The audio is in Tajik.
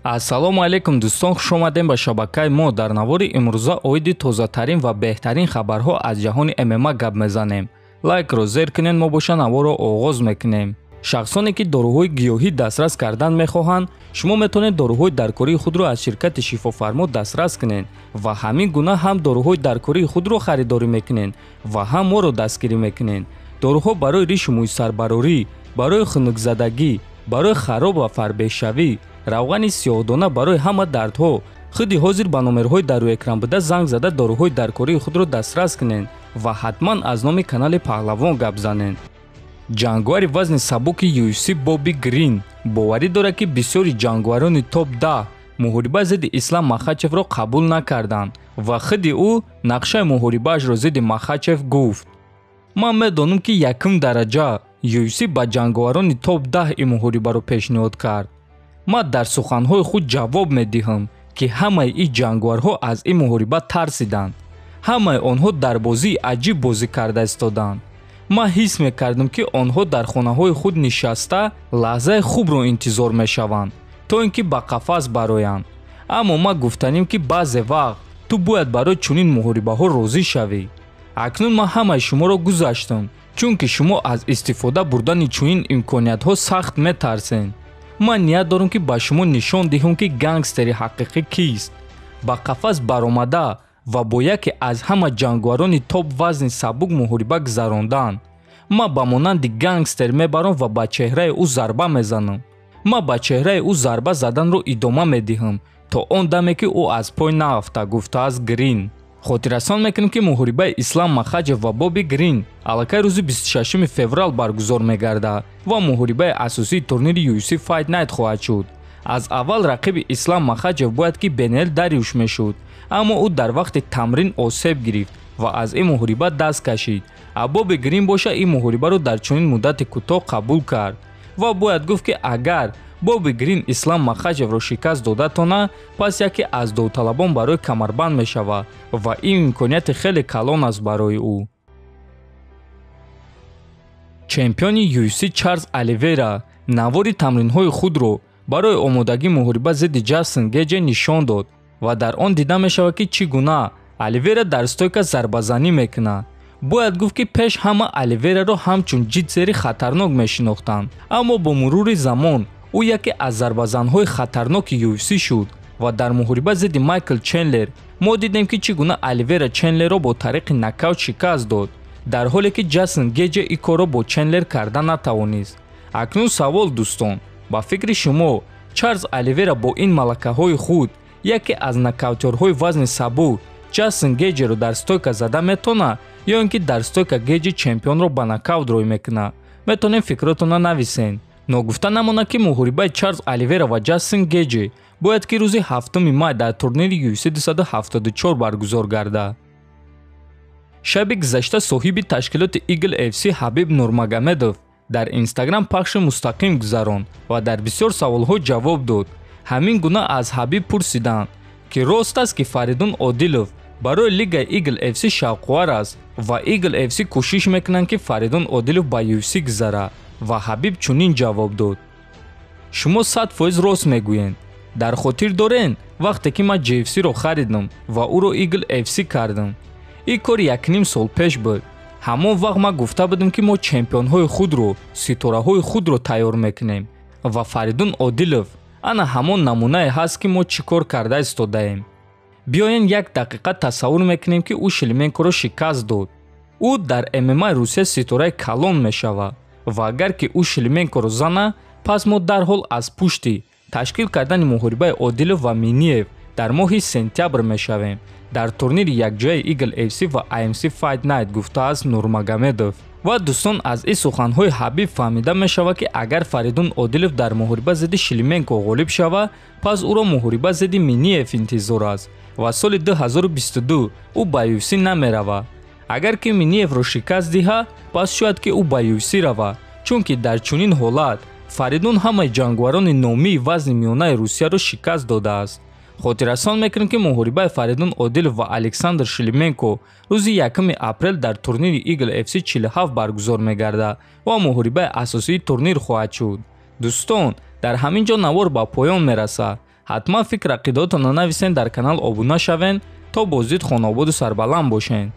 Ассалому алайкум дӯстон, хуш омадем ба шабакаи мо. Дар навори имрӯза оиди тозатарин ва беҳтарин хабарҳо аз ҷаҳони ММА гап мезанем. Лайкро зер кунед, мо боша наворро оғоз мекунем. Шахсоне ки доруҳои гиёҳӣ дастрас кардан мехоҳанд, шумо метавонед доруҳои даркории худро аз ширкати Шифофармо дастрас кунед ва ҳамин гуна ҳам доруҳои даркории худро харидорӣ мекунед ва ҳам моро дастгирӣ мекунед. Доруҳо барои ришу мӯйсарбарорӣ, барои хунукзадагӣ, барои хароб ва фарбеҳшавӣ, равғани сиёҳдона барои ҳама дардҳо. Худи ҳозир ба номерҳои дар рӯи экран буда занг зада доруҳои даркории худро дастрас кунед ва ҳатман аз номи канали Паҳлавон гап занед. ҷангвари вазни сабуки UFC Боби Грин боварӣ дорад ки бисёри ҷангварони топ-10 муҳориба зидди Ислам Махачевро қабул накарданд ва худи ӯ нақшаи муҳорибаашро зидди Махачев гуфт: «Ман медонам ки якум дараҷа UFC ба ҷангварони топ-10 ин муҳорибаро пешниҳод кард. Ман дар суханҳои худ ҷавоб медиҳам ки ҳамаи ин ҷангварҳо аз ин муҳориба тарсиданд. Ҳамаи онҳо дар бозии аҷиб бозӣ карда истоданд. Ман ҳис мекардам ки онҳо дар хонаҳои худ нишаста лаҳзаи хубро интизор мешаванд, то ин ки ба қафас бароянд. Аммо ман гуфтаним ки баъзе вақт ту бояд барои чунин муҳорибаҳо розӣ шавӣ. Акнун ман ҳамаи шуморо гузаштам, чунки шумо аз истифода бурдани чунин имкониятҳо сахт метарсед. Ман ният дорам ки ба шумо нишон диҳам ки гангстери ҳақиқӣ кист. Ба қафас баромада ва бо яке аз ҳама ҷангварони топ вазни сабук муҳориба гузарондан. Ман ба монанди гангстер мебарам ва ба чеҳраи ӯ зарба мезанам. Ман ба чеҳраи ӯ зарба заданро идома медиҳам то он даме ки ӯ аз пой наафта, гуфтааст Грин. Хотиррасон мекунем ки муҳорибаи Ислам Махачев ва Боби Грин аллакай рӯзи 26 феврал баргузор мегардад ва муҳорибаи асосии турнири UFC Fight Night хоҳад шуд. аз аввал рақиби Ислам Махачев бояд ки Бенел Дариуш мешуд, аммо ӯ дар вақти тамрин осеб гирифт ва аз ин муҳориба даст кашид. Боби Грин боша ин муҳорибаро дар чунин муддати кӯтоҳ қабул кард ва бояд гуфт ки агар Боби Грин Ислам Махачевро шикаст додатона, пас яке аз довталабон барои камарбанд мешавад ва ин имконияти хеле калон аст барои ӯ. Чемпиони UFC Чарлз Оливейра навори тамринҳои худро барои омодагии муҳориба зидди Ҷастин Гейҷ нишон дод ва дар он дида мешавад ки чӣ гуна Оливейра дар стойка зарбазанӣ мекунад. Бояд гуфт ки пеш ҳама Оливейраро ҳамчун ҷитсери хатарнок мешинохтанд, аммо бо мурури замон ӯ яке аз зарбазанҳои хатарноки UFC шуд ва дар муҳориба зидди Майкл Чендлер мо дидем ки чӣ гуна Оливейра Чендлерро бо тариқи нокаут шикаст дод, дар ҳоле ки Ҷастин Гейҷ ин корро бо Чендлер карда натавонист. Акнун савол дӯстон, ба фикри шумо Чарлз Оливейра бо ин малакаҳои худ яке аз нокаутерҳои вазни сабук Ҷастин Гейҷро дар стойка зада метавонад ё ин ки дар стойка Гейҷ чемпионро ба нокаут рой мекунад? Метавонем фикротонро нависен. Ногуфта намонад ки муҳорибаи Чарлз Оливейра ва Ҷастин Гейҷ бояд ки рӯзи 7 май дар турнири UFC 274 баргузор гардад. шаби гузашта соҳиби ташкилоти Eagle FC Ҳабиб Нурмагомедов дар Инстаграм пахши мустақим гузаронд ва дар бисёр саволҳо ҷавоб дод. Ҳамин гуна аз Ҳабиб пурсиданд ки рост аст ки Фаридун Одилов барои лигаи Eagle FC шавқовар аст ва Eagle FC кӯшиш мекунанд ки Фаридун Одилов ба UFC гузарад ва Ҳабиб чунин ҷавоб дод: шумо 100% рост мегӯед. Дар хотир дорен вақте ки ман JFC-ро харидам ва ӯро Eagle FC кардам. ин кори 1.5 сол пеш буд. ҳамон вақт ман гуфта будам ки мо чемпионҳои худро, ситораҳои худро тайёр мекунем ва Фаридун Одилов ана ҳамон намуное ҳаст ки мо чӣ кор карда истодаем. Биёен як дақиқа тасаввур мекунем ки ӯ Шилменкоро шикаст дод. ӯ дар ММА Русия ситораи калон мешавад ва агар ки ӯ Шилменкоро зана, пас мо дарҳол аз пушти ташкил кардани муҳорибаи Одилов ва Миниев дар моҳи сентябр мешавем дар турнири якҷояи Eagle FC ва IMC Fight Night, гуфтааст Нурмагомедов. ва дӯстон, аз ин суханҳои Ҳабиб фаҳмида мешавад ки агар Фаридун Одилов дар муҳориба зидди Шилменко ғолиб шавад, пас ӯро муҳориба зидди Миниев интизор аст ва соли 2022 ӯ ба UFC намеравад. агар ки Миниевро шикаст диҳад, пас шояд ки ӯ ба UFC равад, чунки дар чунин ҳолат Фаридун ҳамаи ҷангварони номии вазни миёнаи Русияро шикаст додааст. хотиррасон мекунем ки муҳорибаи Фаридун Одилов ва Александр Шилменко рӯзи 1 апрел дар турнири Eagle FC 47 баргузор мегардад ва муҳорибаи асосии турнир хоҳад шуд. дӯстон, дар ҳамин ҷо навор ба поён мерасад. ҳатман фикр рақидотонро нависен, дар канал обуна шавен то боздид хонободу сарбаланд бошен.